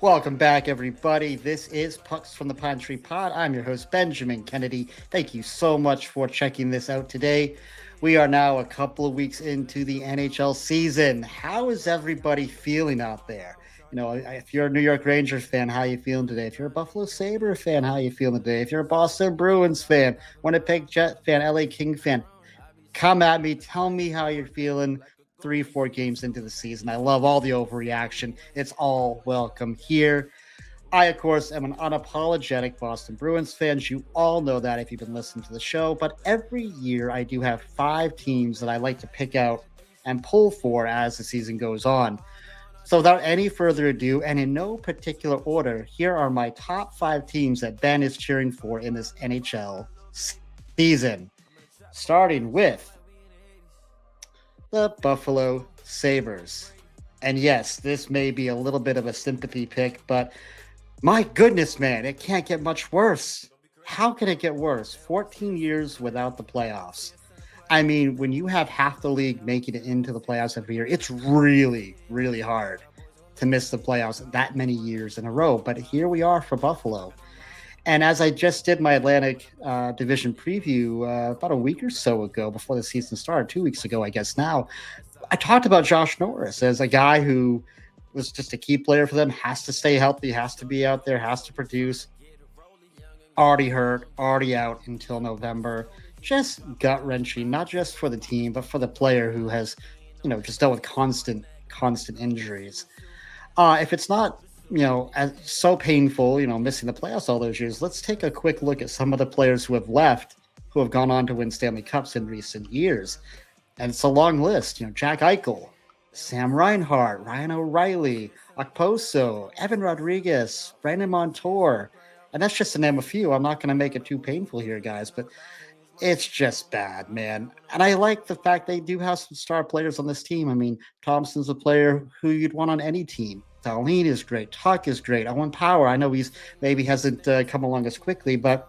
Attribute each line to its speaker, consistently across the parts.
Speaker 1: Welcome back, everybody. This is Pucks from the Pine Tree Pod. I'm your host, Benjamin Kennedy. Thank you so much for checking this out today. We are now a couple of weeks into the NHL season. How is everybody feeling out there? You know, if you're a New York Rangers fan, how are you feeling today? If you're a Buffalo Sabre fan, how are you feeling today? If you're a Boston Bruins fan, Winnipeg Jet fan, LA King fan, come at me. Tell me how you're feeling 3-4 games into the season. I love all the overreaction. It's all welcome here. I, of course, am an unapologetic Boston Bruins fan. You all know that if you've been listening to the show. But every year I do have 5 teams that I like to pick out and pull for as the season goes on. So without any further ado, and in no particular order, here are my top 5 teams that Ben is cheering for in this NHL season. Starting with the Buffalo Sabres. And yes, this may be a little bit of a sympathy pick, but my goodness, man, it can't get much worse. How can it get worse? 14 years without the playoffs. I mean, when you have half the league making it into the playoffs every year, it's really, really hard to miss the playoffs that many years in a row. But here we are for Buffalo. And as I just did my Atlantic Division preview about a week or so ago before the season started, 2 weeks ago, I guess now, I talked about Josh Norris as a guy who was just a key player for them, has to stay healthy, has to be out there, has to produce. Already hurt, already out until November. Just gut-wrenching, not just for the team, but for the player who has, just dealt with constant injuries. If it's not so painful, missing the playoffs all those years, let's take a quick look at some of the players who have left, who have gone on to win Stanley Cups in recent years. And it's a long list. Jack Eichel, Sam Reinhart, Ryan O'Reilly, Okposo, Evan Rodriguez, Brandon Montour. And that's just to name a few. I'm not going to make it too painful here, guys, but it's just bad, man. And I like the fact they do have some star players on this team. I mean, Thompson's a player who you'd want on any team. Dahlin is great. Tuck is great. Owen Power, I know he's maybe hasn't come along as quickly, but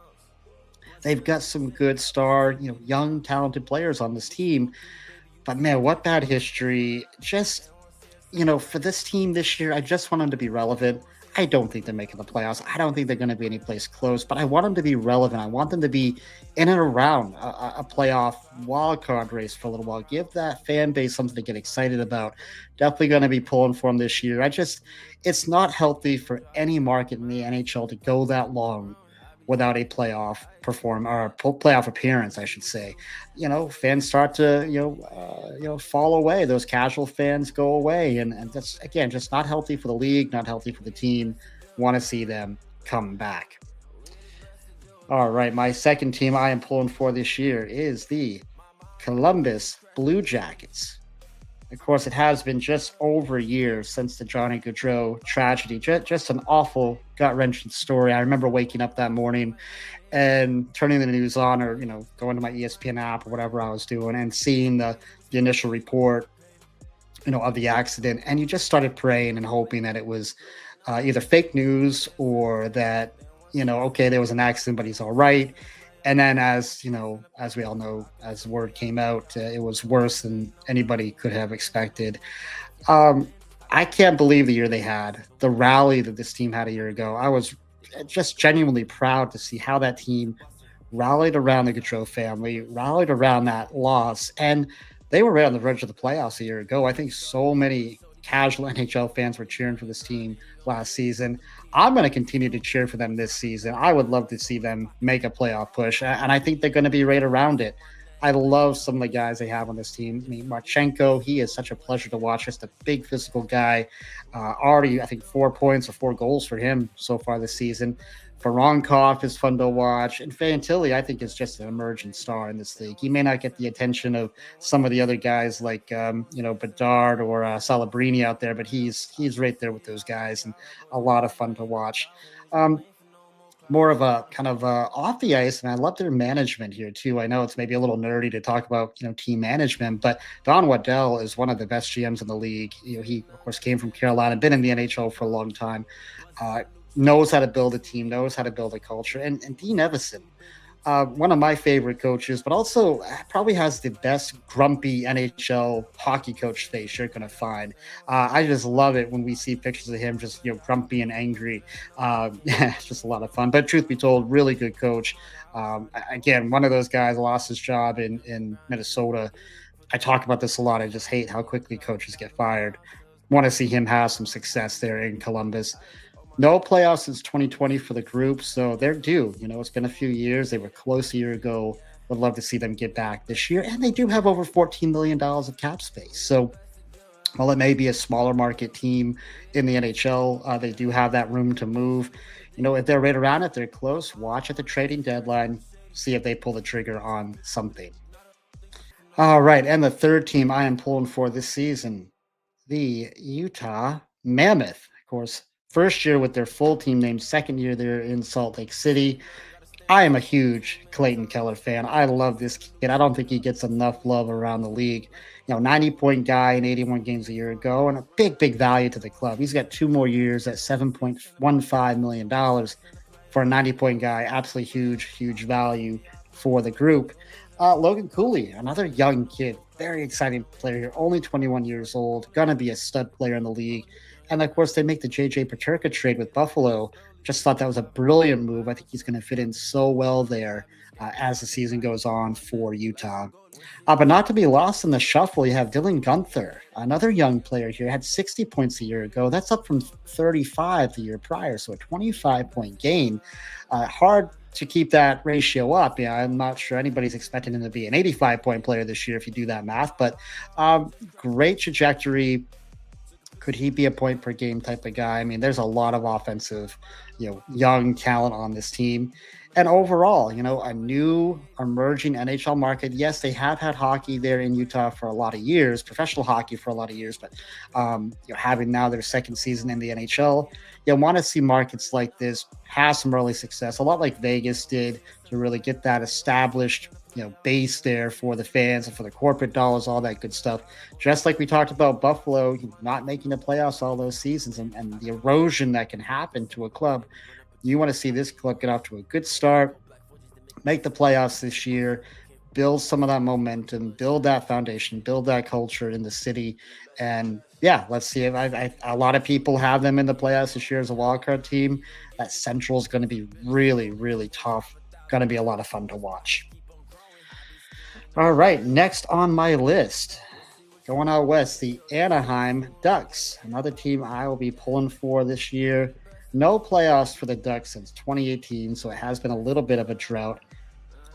Speaker 1: they've got some good star, young, talented players on this team. But man, what bad history. Just, for this team this year, I just want them to be relevant. I don't think they're making the playoffs. I don't think they're going to be any place close, but I want them to be relevant. I want them to be in and around a playoff wildcard race for a little while. Give that fan base something to get excited about. Definitely going to be pulling for them this year. It's not healthy for any market in the NHL to go that long without a playoff playoff appearance, I should say. Fans start to, fall away. Those casual fans go away. And that's, again, just not healthy for the league, not healthy for the team. Want to see them come back. All right, my second team I am pulling for this year is the Columbus Blue Jackets. Of course, it has been just over a year since the Johnny Gaudreau tragedy. Just an awful, gut-wrenching story. I remember waking up that morning and turning the news on, or going to my ESPN app or whatever I was doing, and seeing the initial report, of the accident. And you just started praying and hoping that it was either fake news or that, okay, there was an accident, but he's all right. And then as we all know, as the word came out, it was worse than anybody could have expected. I can't believe the year they had, the rally that this team had a year ago. I was just genuinely proud to see how that team rallied around the Gaudreau family, rallied around that loss. And they were right on the verge of the playoffs a year ago. I think so many casual NHL fans were cheering for this team last season. I'm going to continue to cheer for them this season. I would love to see them make a playoff push, and I think they're going to be right around it. I love some of the guys they have on this team. I mean, Marchenko, he is such a pleasure to watch. Just a big physical guy. Already, I think 4 points or 4 goals for him so far this season. Voronkov is fun to watch. And Fantilli, I think, is just an emerging star in this league. He may not get the attention of some of the other guys like, Bedard or Salabrini out there, but he's right there with those guys and a lot of fun to watch. More of a kind of off the ice, and I love their management here too. I know it's maybe a little nerdy to talk about, team management, but Don Waddell is one of the best GMs in the league. He of course came from Carolina, been in the NHL for a long time, knows how to build a team, knows how to build a culture. And Dean Evason, One of my favorite coaches, but also probably has the best grumpy NHL hockey coach face you're going to find. I just love it when we see pictures of him just, grumpy and angry. It's just a lot of fun. But truth be told, really good coach. Again, one of those guys lost his job in Minnesota. I talk about this a lot. I just hate how quickly coaches get fired. Want to see him have some success there in Columbus. No playoffs since 2020 for the group, so they're due. It's been a few years. They were close a year ago. Would love to see them get back this year. And they do have over $14 million of cap space. So while it may be a smaller market team in the NHL, they do have that room to move. If they're right around it, they're close. Watch at the trading deadline, see if they pull the trigger on something. All right. And the third team I am pulling for this season, the Utah Mammoth. Of course, first year with their full team name, second year they're in Salt Lake City. I am a huge Clayton Keller fan. I love this kid. I don't think he gets enough love around the league. 90-point guy in 81 games a year ago, and a big, big value to the club. He's got 2 more years at $7.15 million for a 90-point guy. Absolutely huge, huge value for the group. Logan Cooley, another young kid, very exciting player here, only 21 years old, gonna be a stud player in the league. And of course, they make the JJ Peterka trade with Buffalo. Just thought that was a brilliant move. I think he's going to fit in so well there as the season goes on for Utah. But not to be lost in the shuffle, you have Dylan Gunther, another young player here, had 60 points a year ago. That's up from 35 the year prior, so a 25-point gain. Hard to keep that ratio up. Yeah, I'm not sure anybody's expecting him to be an 85-point player this year if you do that math, but great trajectory. Could he be a point per game type of guy? I mean, there's a lot of offensive, young talent on this team. And overall, a new emerging NHL market. Yes, they have had hockey there in Utah for a lot of years, professional hockey for a lot of years, but having now their second season in the NHL, you want to see markets like this have some early success, a lot like Vegas did, to really get that established base there for the fans and for the corporate dollars, all that good stuff. Just like we talked about Buffalo not making the playoffs all those seasons and the erosion that can happen to a club. You want to see this club get off to a good start, make the playoffs this year, build some of that momentum, build that foundation, build that culture in the city. And yeah, let's see if a lot of people have them in the playoffs this year as a wildcard team. That Central is going to be really, really tough. Going to be a lot of fun to watch. All right, next on my list, going out west, the Anaheim Ducks, another team I will be pulling for this year. No playoffs for the Ducks since 2018, so it has been a little bit of a drought.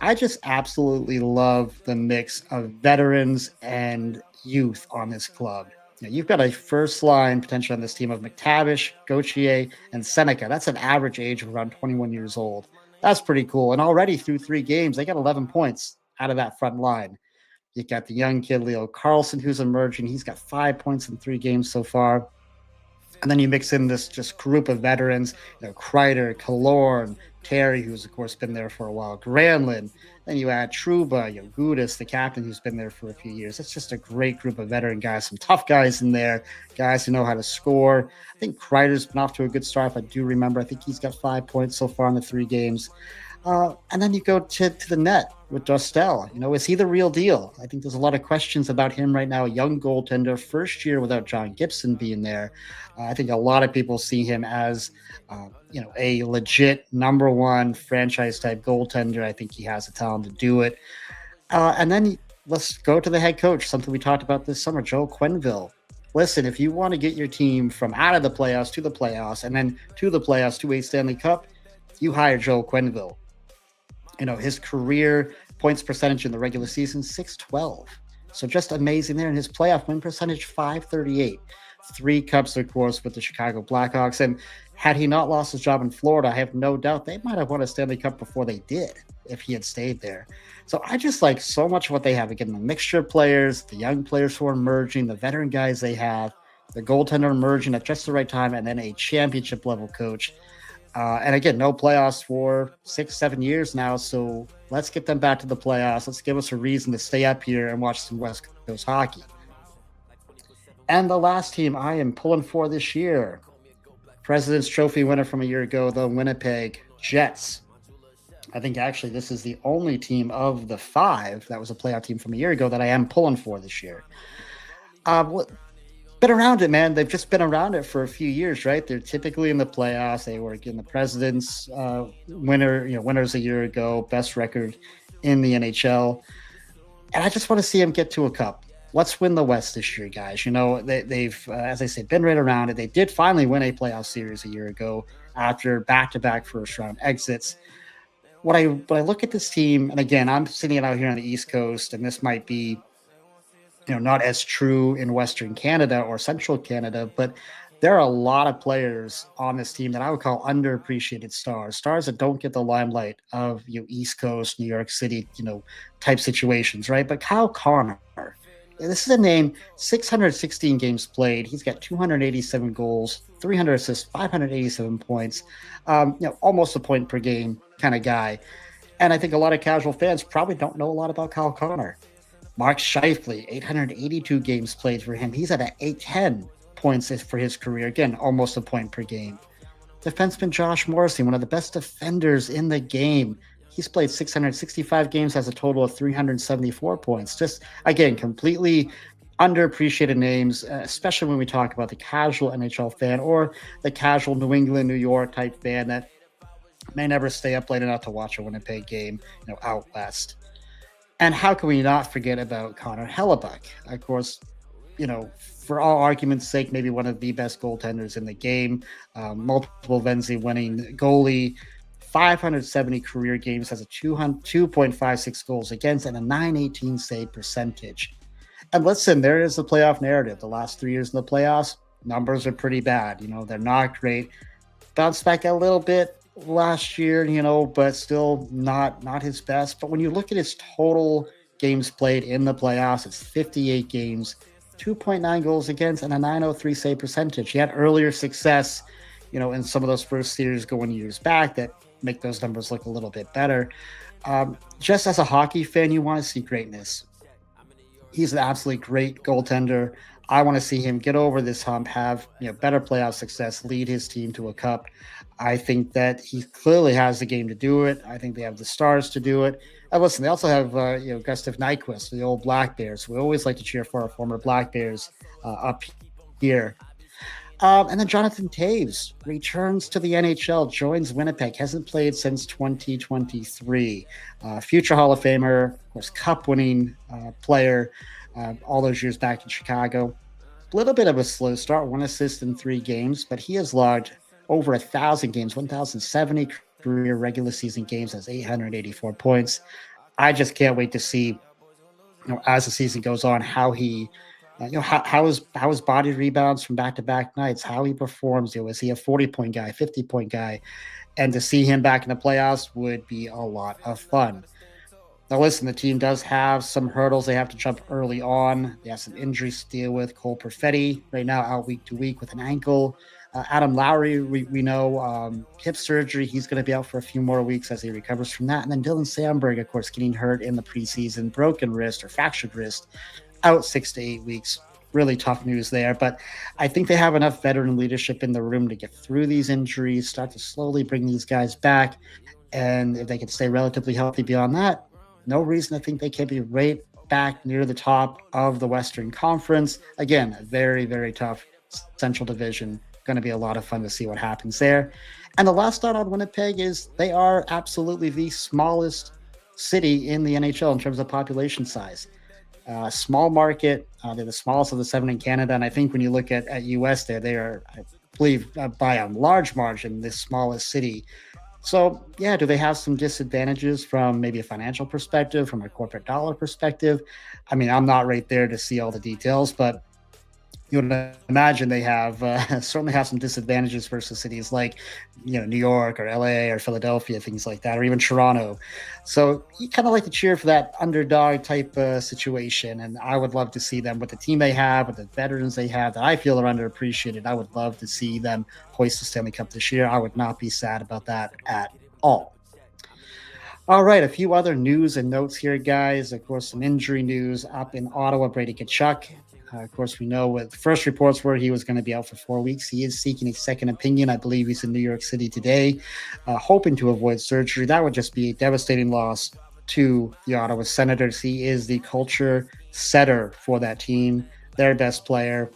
Speaker 1: I just absolutely love the mix of veterans and youth on this club. You've got a first line potential on this team of McTavish, Gauthier, and Seneca. That's an average age of around 21 years old. That's pretty cool. And already through 3 games, they got 11 points out of that front line. You got the young kid, Leo Carlson, who's emerging. He's got 5 points in 3 games so far. And then you mix in this just group of veterans, Kreider, Killorn, Terry, who's of course been there for a while, Granlund. Then you add Trouba, Gudis, the captain, who's been there for a few years. It's just a great group of veteran guys, some tough guys in there, guys who know how to score. I think Kreider's been off to a good start. If I do remember, I think he's got 5 points so far in the 3 games. And then you go to the net with Dostal. Is he the real deal? I think there's a lot of questions about him right now. A young goaltender, first year without John Gibson being there. I think a lot of people see him as, a legit number one franchise type goaltender. I think he has the talent to do it. And then let's go to the head coach, something we talked about this summer, Joe Quenneville. Listen, if you want to get your team from out of the playoffs to the playoffs and then to the playoffs to a Stanley Cup, you hire Joe Quenneville. His career points percentage in the regular season, 612. So just amazing there. And his playoff win percentage, 538. 3 cups, of course, with the Chicago Blackhawks. And had he not lost his job in Florida, I have no doubt they might have won a Stanley Cup before they did if he had stayed there. So I just like so much what they have. Again, the mixture of players, the young players who are emerging, the veteran guys they have, the goaltender emerging at just the right time, and then a championship level coach. And again, no playoffs for 6-7 years now. So let's get them back to the playoffs. Let's give us a reason to stay up here and watch some West Coast hockey. And the last team I am pulling for this year, President's Trophy winner from a year ago, the Winnipeg Jets. I think actually this is the only team of the five that was a playoff team from a year ago that I am pulling for this year. What been around it, man. They've just been around it for a few years, right? They're typically in the playoffs. They were in the President's winners a year ago, best record in the NHL. And I just want to see them get to a cup. Let's win the West this year, guys. They've, as I say, been right around it. They did finally win a playoff series a year ago after back-to-back first-round exits. When I look at this team, and again, I'm sitting out here on the East Coast, and this might be not as true in Western Canada or Central Canada, but there are a lot of players on this team that I would call underappreciated stars that don't get the limelight of East Coast, New York City, type situations, right? But Kyle Connor, this is a name, 616 games played. He's got 287 goals, 300 assists, 587 points, almost a point per game kind of guy. And I think a lot of casual fans probably don't know a lot about Kyle Connor. Mark Scheifele, 882 games played for him. He's at an 810 points for his career. Again, almost a point per game. Defenseman Josh Morrissey, one of the best defenders in the game. He's played 665 games, has a total of 374 points. Just, again, completely underappreciated names, especially when we talk about the casual NHL fan or the casual New England, New York type fan that may never stay up late enough to watch a Winnipeg game, out west. And how can we not forget about Connor Hellebuyck? Of course, for all argument's sake, maybe one of the best goaltenders in the game, multiple Vezina winning goalie, 570 career games, has a 2.56 goals against and a 918 save percentage. And listen, there is the playoff narrative. The last 3 years in the playoffs, numbers are pretty bad. They're not great. Bounced back a little bit last year, but still not his best. But when you look at his total games played in the playoffs, it's 58 games, 2.9 goals against, and a 903 save percentage. He had earlier success, in some of those first series going years back that make those numbers look a little bit better. Just as a hockey fan, you want to see greatness. He's an absolutely great goaltender. I want to see him get over this hump, have better playoff success, lead his team to a cup. I think that he clearly has the game to do it. I think they have the stars to do it. And listen, they also have Gustav Nyquist, the old Black Bears. We always like to cheer for our former Black Bears up here. And then Jonathan Toews returns to the NHL, joins Winnipeg, hasn't played since 2023. Future Hall of Famer, of course, cup-winning player all those years back in Chicago. A little bit of a slow start, 1 assist in 3 games, but he has logged over 1,000 games, 1,070 career regular season games, has 884 points. I just can't wait to see, as the season goes on, how he how his body rebounds from back-to-back nights, how he performs. Is he a 40-point guy, 50-point guy? And to see him back in the playoffs would be a lot of fun. Now, listen, the team does have some hurdles they have to jump early on. They have some injuries to deal with. Cole Perfetti right now out week to week with an ankle. Adam Lowry, we know hip surgery. He's going to be out for a few more weeks as he recovers from that. And then Dylan Sandberg, of course, getting hurt in the preseason, broken wrist or fractured wrist, out 6 to 8 weeks. Really tough news there. But I think they have enough veteran leadership in the room to get through these injuries, start to slowly bring these guys back. And if they can stay relatively healthy beyond that, no reason to think they can't be right back near the top of the Western Conference. Again, a very, very tough Central Division. Going to be a lot of fun to see what happens there. And the last thought on Winnipeg is they are absolutely the smallest city in the NHL in terms of population size. Small market. They're the smallest of the 7 in Canada. And I think when you look at US there, they are, I believe, by a large margin, the smallest city. So, yeah, do they have some disadvantages from maybe a financial perspective, from a corporate dollar perspective? I mean, I'm not right there to see all the details, but you would imagine they have certainly have some disadvantages versus cities like, New York or LA or Philadelphia, things like that, or even Toronto. So you kind of like to cheer for that underdog type situation. And I would love to see them with the team they have, with the veterans they have that I feel are underappreciated. I would love to see them hoist the Stanley Cup this year. I would not be sad about that at all. All right, a few other news and notes here, guys. Of course, some injury news up in Ottawa. Brady Tkachuk Of course, we know what the first reports were he was going to be out for 4 weeks. He is seeking a second opinion. I believe he's in New York City today, hoping to avoid surgery. That would just be a devastating loss to the Ottawa Senators. He is the culture setter for that team, their best player.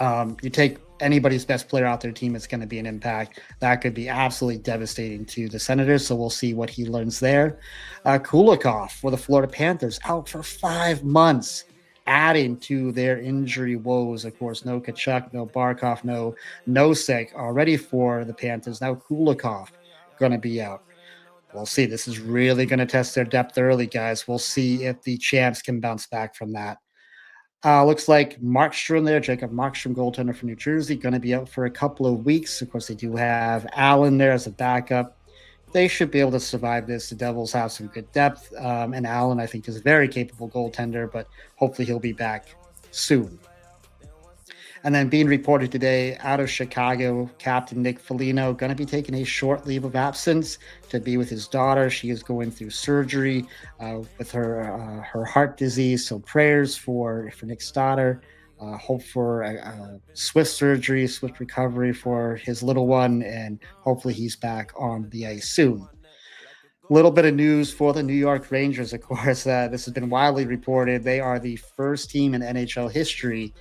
Speaker 1: You take anybody's best player out their team, it's going to be an impact. That could be absolutely devastating to the Senators. So we'll see what he learns there. Kulikov for the Florida Panthers out for 5 months, adding to their injury woes. Of course, no Kachuk, no Barkov, no Nosek already for the Panthers. Now Kulikov going to be out. We'll see. This is really going to test their depth early, guys. We'll see if the champs can bounce back from that. Looks like Markstrom there, Jacob Markstrom, goaltender from New Jersey, going to be out for a couple of weeks. Of course, they do have Allen there as a backup. They should be able to survive this. The Devils have some good depth, and Allen, I think, is a very capable goaltender, but hopefully he'll be back soon. And then being reported today out of Chicago, Captain Nick Foligno going to be taking a short leave of absence to be with his daughter. She is going through surgery with her heart disease. So prayers for Nick's daughter. Hope for a swift surgery, swift recovery for his little one, and hopefully he's back on the ice soon. Little bit of news for the New York Rangers, of course. This has been widely reported. They are the first team in NHL history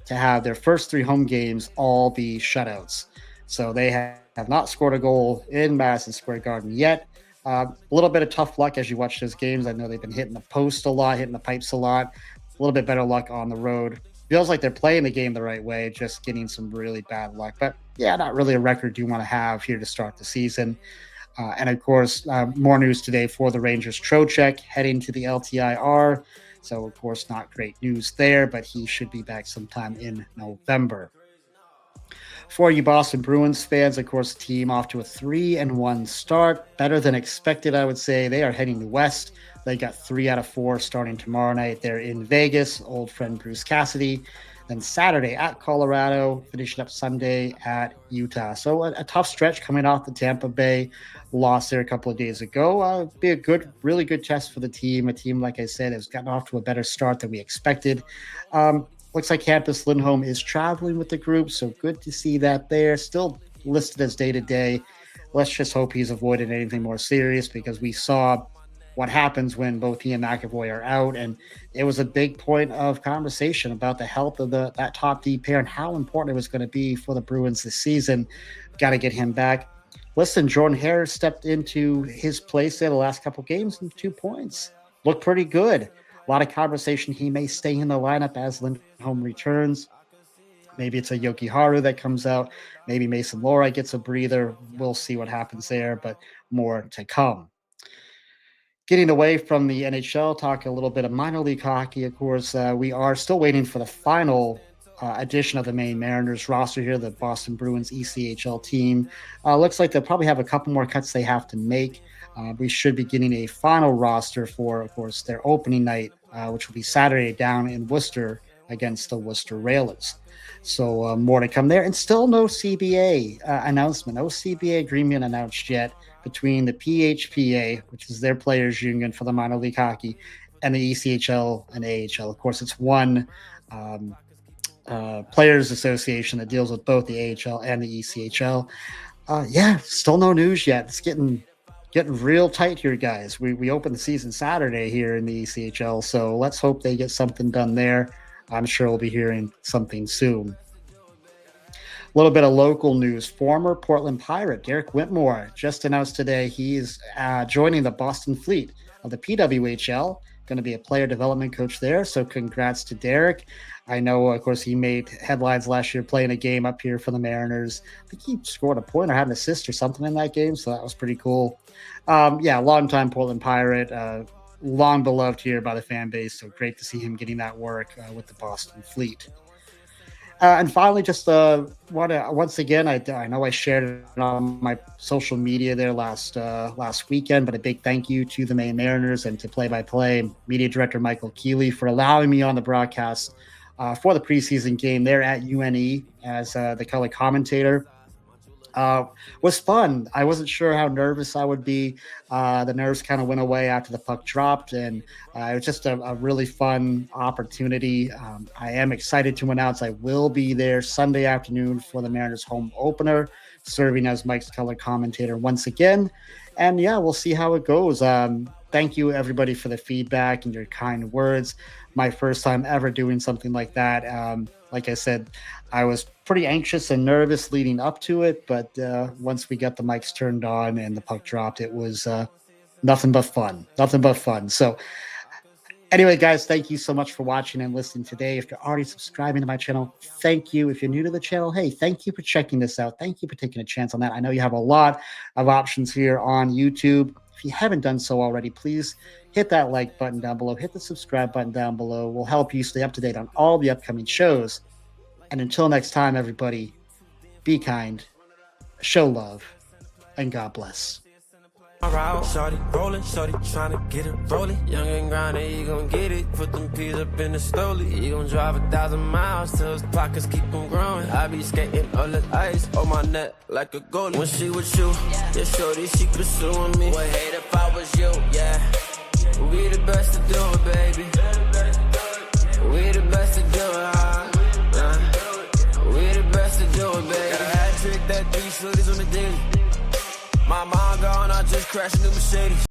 Speaker 1: to have their first 3 home games all be shutouts. So they have not scored a goal in Madison Square Garden yet. A little bit of tough luck as you watch those games. I know they've been hitting the post a lot, hitting the pipes a lot. A little bit better luck on the road. Feels like they're playing the game the right way, just getting some really bad luck. But yeah, not really a record you want to have here to start the season. And of course, more news today for the Rangers. Trocheck heading to the LTIR. So, of course, not great news there, but he should be back sometime in November. For you Boston Bruins fans, of course, the team off to a 3-1 start. Better than expected, I would say. They are heading west. They got 3 out of 4 starting tomorrow night. They're in Vegas, old friend Bruce Cassidy. Then Saturday at Colorado, finishing up Sunday at Utah. So a tough stretch coming off the Tampa Bay loss there a couple of days ago. Be a really good test for the team. A team, like I said, has gotten off to a better start than we expected. Looks like Hampus Lindholm is traveling with the group, so good to see that there. Still listed as day-to-day. Let's just hope he's avoided anything more serious, because we saw what happens when both he and McAvoy are out. And it was a big point of conversation about the health of that top D pair and how important it was going to be for the Bruins this season. Got to get him back. Listen, Jordan Harris stepped into his place there the last couple of games and 2 points. Looked pretty good. A lot of conversation. He may stay in the lineup as Lindholm returns. Maybe it's a Yoki Haru that comes out. Maybe Mason Lohrei gets a breather. We'll see what happens there, but more to come. Getting away from the NHL, talk a little bit of minor league hockey. Of course, we are still waiting for the final edition of the Maine Mariners roster here, the Boston Bruins ECHL team. Looks like they'll probably have a couple more cuts they have to make. We should be getting a final roster for, of course, their opening night, which will be Saturday down in Worcester against the Worcester Railers. So more to come there. And still no CBA announcement, no CBA agreement announced yet between the PHPA, which is their players union for the minor league hockey, and the ECHL and AHL. Of course, it's one players association that deals with both the AHL and the ECHL. Still no news yet. It's getting real tight here, guys. We open the season Saturday here in the ECHL, so let's hope they get something done there. I'm sure we'll be hearing something soon. A little bit of local news. Former Portland Pirate Derek Whitmore just announced today he's joining the Boston Fleet of the PWHL, going to be a player development coach there. So congrats to Derek. I know, of course, he made headlines last year playing a game up here for the Mariners. I think he scored a point or had an assist or something in that game, so that was pretty cool. Longtime Portland Pirate, long beloved here by the fan base, so great to see him getting that work with the Boston Fleet. And finally, just want to once again, I know I shared it on my social media there last weekend, but a big thank you to the Maine Mariners and to play-by-play media director Michael Keeley for allowing me on the broadcast for the preseason game there at UNE as the color commentator. Was fun. I wasn't sure how nervous I would be. The nerves kind of went away after the puck dropped, and it was just a really fun opportunity. I am excited to announce I will be there Sunday afternoon for the Mariners home opener, serving as Mike's color commentator once again. And yeah, we'll see how it goes. Thank you, everybody, for the feedback and your kind words. My first time ever doing something like that. Like I said, I was pretty anxious and nervous leading up to it, but once we got the mics turned on and the puck dropped, it was nothing but fun. Nothing but fun. So anyway, guys, thank you so much for watching and listening today. If you're already subscribing to my channel, thank you. If you're new to the channel, hey, thank you for checking this out. Thank you for taking a chance on that. I know you have a lot of options here on YouTube. If you haven't done so already, please hit that like button down below. Hit the subscribe button down below. We'll help you stay up to date on all the upcoming shows. And until next time, everybody, be kind, show love, and God bless.
Speaker 2: Shorty rolling, shorty tryna get it rolling. Young and grinding, you gon' get it. Put them peas up in the slowly. You gon' drive 1,000 miles till his pockets keep on growing. I be skating on the ice on my neck like a goalie. When she with you, yeah, shorty, she pursuing me. Would hate if I was you, yeah. We the best to do it, baby. We the best to do it, we the best to do it, baby. Got a hat trick, that 3 shorties on the daily. My mom gone, I just crashed a new Mercedes.